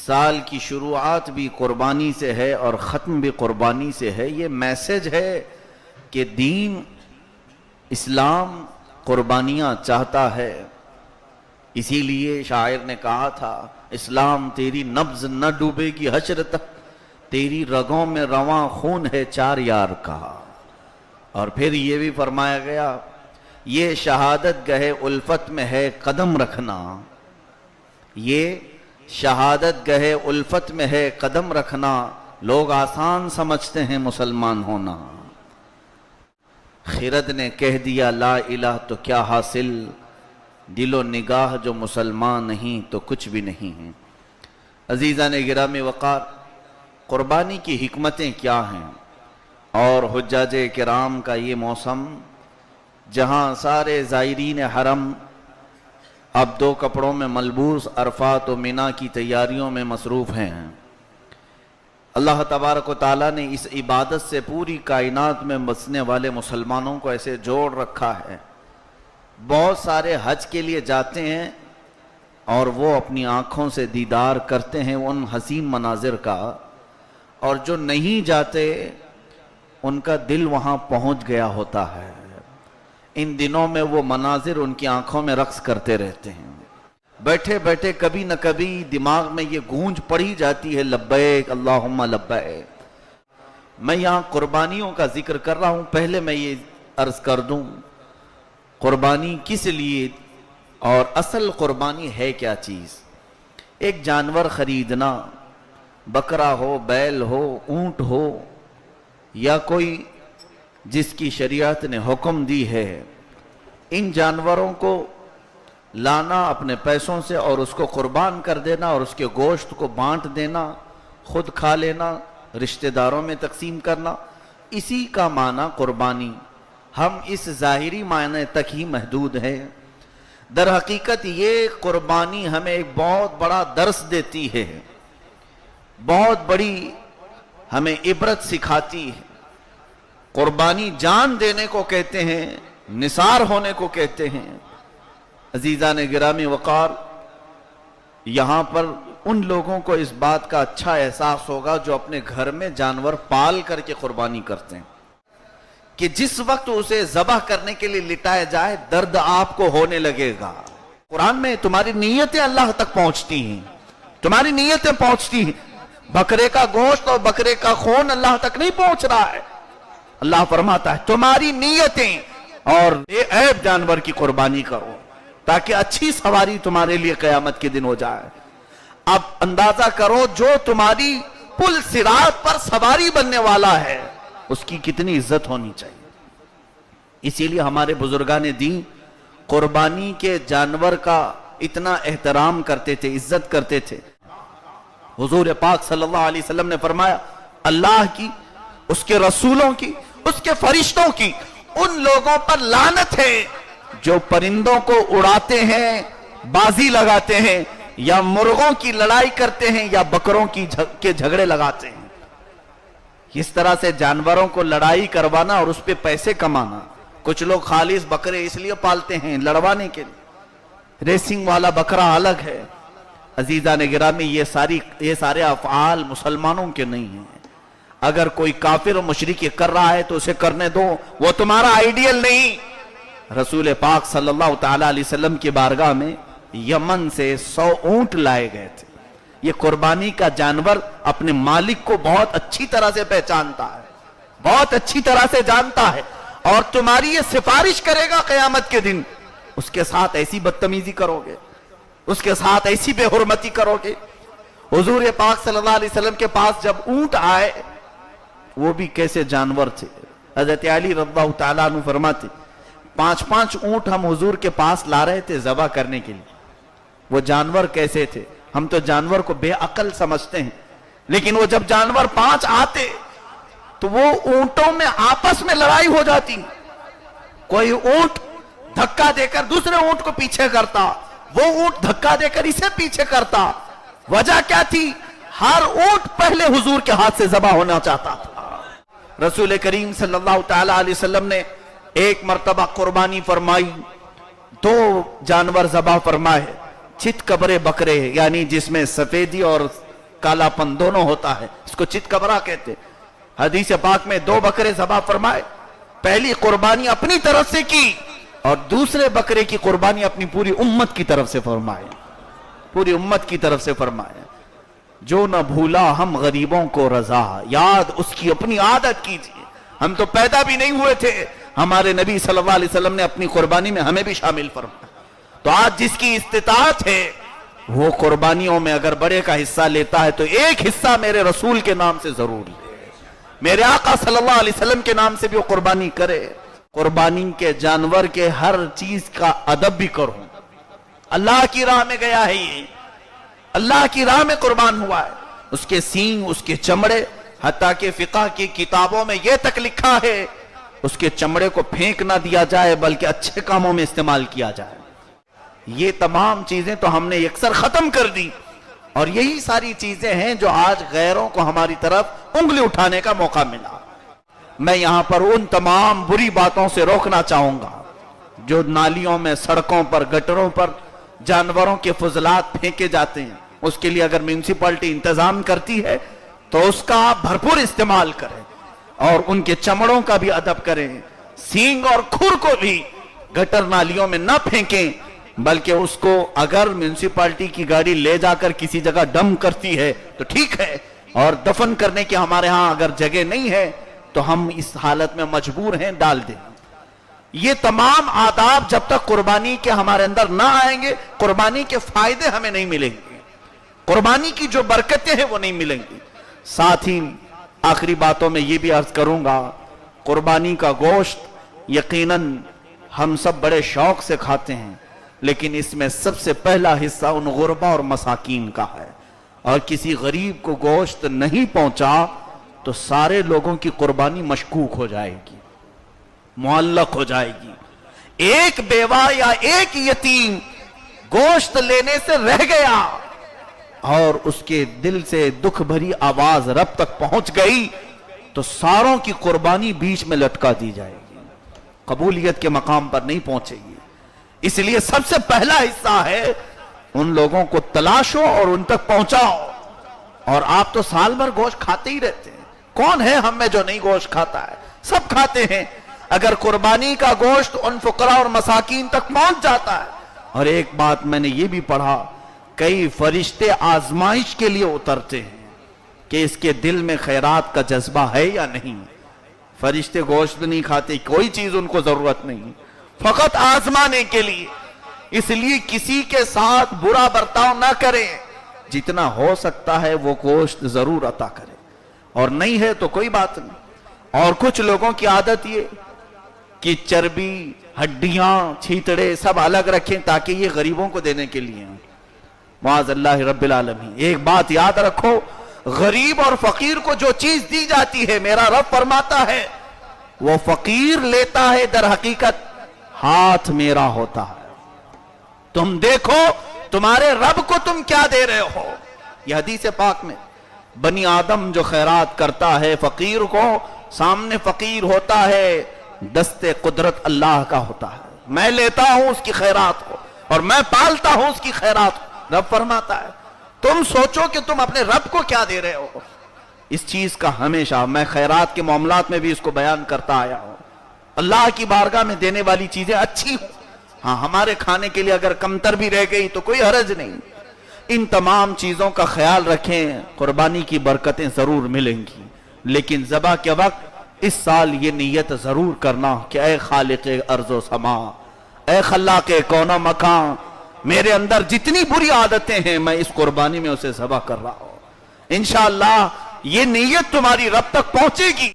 سال کی شروعات بھی قربانی سے ہے اور ختم بھی قربانی سے ہے. یہ میسج ہے کہ دین اسلام قربانیاں چاہتا ہے. اسی لیے شاعر نے کہا تھا اسلام تیری نبض نہ ڈوبے گی حشر تک، تیری رگوں میں رواں خون ہے چار یار کا. اور پھر یہ بھی فرمایا گیا یہ شہادت گہے الفت میں ہے قدم رکھنا، یہ شہادت گہے الفت میں ہے قدم رکھنا، لوگ آسان سمجھتے ہیں مسلمان ہونا. خرد نے کہہ دیا لا الہ تو کیا حاصل، دل و نگاہ جو مسلمان نہیں تو کچھ بھی نہیں ہے. عزیزان گرامی وقار، قربانی کی حکمتیں کیا ہیں؟ اور حجاج کرام کا یہ موسم جہاں سارے زائرین حرم اب دو کپڑوں میں ملبوس عرفات و منی کی تیاریوں میں مصروف ہیں، اللہ تبارک و تعالیٰ نے اس عبادت سے پوری کائنات میں بسنے والے مسلمانوں کو ایسے جوڑ رکھا ہے. بہت سارے حج کے لیے جاتے ہیں اور وہ اپنی آنکھوں سے دیدار کرتے ہیں ان حسین مناظر کا، اور جو نہیں جاتے ان کا دل وہاں پہنچ گیا ہوتا ہے. ان دنوں میں وہ مناظر ان کی آنکھوں میں رقص کرتے رہتے ہیں. بیٹھے بیٹھے کبھی نہ کبھی دماغ میں یہ گونج پڑی جاتی ہے لبیک اللہم لبیک. میں یہاں قربانیوں کا ذکر کر رہا ہوں. پہلے میں یہ عرض کر دوں قربانی کس لیے اور اصل قربانی ہے کیا چیز. ایک جانور خریدنا، بکرا ہو، بیل ہو، اونٹ ہو، یا کوئی جس کی شریعت نے حکم دی ہے، ان جانوروں کو لانا اپنے پیسوں سے اور اس کو قربان کر دینا اور اس کے گوشت کو بانٹ دینا، خود کھا لینا، رشتہ داروں میں تقسیم کرنا، اسی کا معنی قربانی. ہم اس ظاہری معنی تک ہی محدود ہیں. در حقیقت یہ قربانی ہمیں ایک بہت بڑا درس دیتی ہے، بہت بڑی ہمیں عبرت سکھاتی ہے. قربانی جان دینے کو کہتے ہیں، نثار ہونے کو کہتے ہیں. عزیزان گرامی وقار، یہاں پر ان لوگوں کو اس بات کا اچھا احساس ہوگا جو اپنے گھر میں جانور پال کر کے قربانی کرتے ہیں کہ جس وقت اسے ذبح کرنے کے لیے لٹایا جائے درد آپ کو ہونے لگے گا. قرآن میں تمہاری نیتیں اللہ تک پہنچتی ہیں، تمہاری نیتیں پہنچتی ہیں. بکرے کا گوشت اور بکرے کا خون اللہ تک نہیں پہنچ رہا ہے. اللہ فرماتا ہے تمہاری نیتیں اور بے عیب جانور کی قربانی کرو تاکہ اچھی سواری تمہارے لیے قیامت کے دن ہو جائے. اب اندازہ کرو جو تمہاری پل صراط پر سواری بننے والا ہے اس کی کتنی عزت ہونی چاہیے. اسی لیے ہمارے بزرگان دین قربانی کے جانور کا اتنا احترام کرتے تھے، عزت کرتے تھے. حضور پاک صلی اللہ علیہ وسلم نے فرمایا اللہ کی، اس کے رسولوں کی، اس کے فرشتوں کی ان لوگوں پر لعنت ہے جو پرندوں کو اڑاتے ہیں، بازی لگاتے ہیں، یا مرغوں کی لڑائی کرتے ہیں، یا بکروں کے جھگڑے لگاتے ہیں. اس طرح سے جانوروں کو لڑائی کروانا اور اس پہ پیسے کمانا. کچھ لوگ خالص بکرے اس لیے پالتے ہیں لڑوانے کے لیے، ریسنگ والا بکرا الگ ہے. عزیزان گرامی یہ سارے افعال مسلمانوں کے نہیں ہیں. اگر کوئی کافر و مشرک کر رہا ہے تو اسے کرنے دو، وہ تمہارا آئیڈیل نہیں. رسول پاک صلی اللہ تعالی علیہ وسلم کی بارگاہ میں یمن سے 100 اونٹ لائے گئے تھے. یہ قربانی کا جانور اپنے مالک کو بہت اچھی طرح سے پہچانتا ہے، بہت اچھی طرح سے جانتا ہے، اور تمہاری یہ سفارش کرے گا قیامت کے دن. اس کے ساتھ ایسی بدتمیزی کرو گے، اس کے ساتھ ایسی بے حرمتی کرو گے. حضور پاک صلی اللہ علیہ وسلم کے پاس جب اونٹ آئے، وہ بھی کیسے جانور تھے. حضرت علی رضی اللہ تعالیٰ عنہ فرماتے 5 اونٹ ہم حضور کے پاس لا رہے تھے ذبح کرنے کے لیے. وہ جانور کیسے تھے؟ ہم تو جانور کو بے عقل سمجھتے ہیں، لیکن وہ جب جانور 5 آتے تو وہ اونٹوں میں آپس میں لڑائی ہو جاتی. کوئی اونٹ دھکا دے کر دوسرے اونٹ کو پیچھے کرتا، وہ اونٹ دھکا دے کر اسے پیچھے کرتا. وجہ کیا تھی؟ ہر اونٹ پہلے حضور کے ہاتھ سے ذبح ہونا چاہتا تھا. رسول کریم صلی اللہ تعالی علیہ وسلم نے ایک مرتبہ قربانی فرمائی، 2 جانور ذبح فرمائے، چت کبرے بکرے، یعنی جس میں سفیدی اور कालापन दोनों होता है, इसको चितकबरा कहते। हदीस पाक में 2 बकरे ज़बह फरमाए, पहली कुर्बानी अपनी तरफ से की और दूसरे बकरे की कुर्बानी अपनी पूरी उम्मत की तरफ से फरमाए, पूरी उम्मत की तरफ से फरमाए। जो न भूला हम गरीबों को रजा, याद उसकी अपनी आदत कीजिए। हम तो पैदा भी नहीं हुए थे, हमारे नबी सल्लल्लाहु अलैहि वसल्लम ने अपनी कुर्बानी में हमें भी शामिल फरमाया। तो आज जिसकी इस्तिताअत है वो कुर्बानियों में अगर बड़े का हिस्सा लेता है तो एक हिस्सा मेरे रसूल के नाम से जरूर ले, मेरे आका सल्लल्लाहु अलैहि वसल्लम के नाम से भी वो कुर्बानी करे। कुर्बानी के जानवर के हर चीज का अदब भी करो। अल्लाह की राह में गया है, ये अल्लाह की राह में कुर्बान हुआ है, उसके सींग, उसके चमड़े, हत्ता के फिक़ह की किताबों में यह तक लिखा है उसके चमड़े को फेंक ना दिया जाए बल्कि अच्छे कामों में इस्तेमाल किया जाए। ये तमाम चीजें तो हमने यकसर खत्म कर दी और यही सारी चीजें हैं जो आज गैरों को हमारी तरफ उंगली उठाने का मौका मिला। मैं यहां पर उन तमाम बुरी बातों से रोकना चाहूंगा जो नालियों में, सड़कों पर, गटरों पर जानवरों के फजलात फेंके जाते हैं। उसके लिए अगर म्यूनिसिपैलिटी इंतजाम करती है तो उसका आप भरपूर इस्तेमाल करें और उनके चमड़ों का भी अदब करें। सींग और खुर को भी गटर नालियों में न फेंकें, बल्कि उसको अगर म्यूनिसिपैलिटी की गाड़ी ले जाकर किसी जगह डंप करती है तो ठीक है, और दफन करने की हमारे यहां अगर जगह नहीं है तो हम इस हालत में मजबूर हैं डाल दें। ये तमाम आदाब जब तक कुर्बानी के हमारे अंदर ना आएंगे, कुर्बानी के फायदे हमें नहीं मिलेंगे, कुर्बानी की जो बरकतें हैं वो नहीं मिलेंगी। साथ ही आखिरी बातों में ये भी अर्ज करूंगा, कुर्बानी का गोश्त यकीनन हम सब बड़े शौक से खाते हैं, लेकिन इसमें सबसे पहला हिस्सा उन गुरबा और मसाकीन का है। और किसी गरीब को गोश्त नहीं पहुंचा तो सारे लोगों की कुर्बानी मशकूक हो जाएगी, मुअल्लक हो जाएगी। एक बेवा या एक यतीम गोश्त लेने से रह गया और उसके दिल से दुख भरी आवाज रब तक पहुंच गई तो सारों की कुर्बानी बीच में लटका दी जाएगी, कबूलियत के मकाम पर नहीं पहुंचेगी। इसलिए सबसे पहला हिस्सा है उन लोगों को तलाशो और उन तक पहुंचाओ। और आप तो साल भर गोश्त खाते ही रहते हैं, कौन है हम में जो नहीं गोश्त खाता है? सब खाते हैं। अगर कुर्बानी का गोश्त उन फुकरा और मसाकीन तक पहुंच जाता है। और एक बात मैंने ये भी पढ़ा, कई फरिश्ते आजमाइश के लिए उतरते हैं कि इसके दिल में खैरात का जज्बा है या नहीं। फरिश्ते गोश्त नहीं खाते, कोई चीज उनको जरूरत नहीं, फकत आजमाने के लिए। इसलिए किसी के साथ बुरा बर्ताव ना करें, जितना हो सकता है वो गोश्त जरूर अता करें, और नहीं है तो कोई बात नहीं। और कुछ लोगों की आदत ये कि चर्बी, हड्डियां, छीतड़े सब अलग रखें ताकि ये गरीबों को देने के लिए। मुआज़ल्लाह रब्बिल आलमीन। एक बात याद रखो, गरीब और फकीर को जो चीज दी जाती है, मेरा रब फरमाता है वो फकीर लेता है, दर हकीकत हाथ मेरा होता है। तुम देखो तुम्हारे रब को तुम क्या दे रहे हो। यह हदीस पाक में बनी आदम जो खैरात करता है फकीर को, सामने फकीर होता है, दस्ते कुदरत अल्लाह का होता है। मैं लेता हूं उसकी खैरात को और मैं पालता हूं उसकी खैरात को, रब फरमाता है। तुम सोचो कि तुम अपने रब को क्या दे रहे हो। इस चीज का हमेशा मैं खैरात के मामलात में भी इसको बयान करता आया हूं। अल्लाह की बारगाह में देने वाली चीजें अच्छी हो, हाँ हमारे खाने के लिए अगर कमतर भी रह गई तो कोई हरज नहीं। इन तमाम चीजों का ख्याल रखें, कुर्बानी की बरकतें जरूर मिलेंगी। लेकिन ज़बह के वक्त इस साल ये नीयत जरूर करना कि ऐ खालिक़े अर्ज़ो समा, ऐ खल्लाक़े कौनो मकान, मेरे अंदर जितनी बुरी आदतें हैं मैं इस कुर्बानी में उसे ज़बह कर रहा हूं। इंशाअल्लाह ये नीयत तुम्हारी रब तक पहुंचेगी।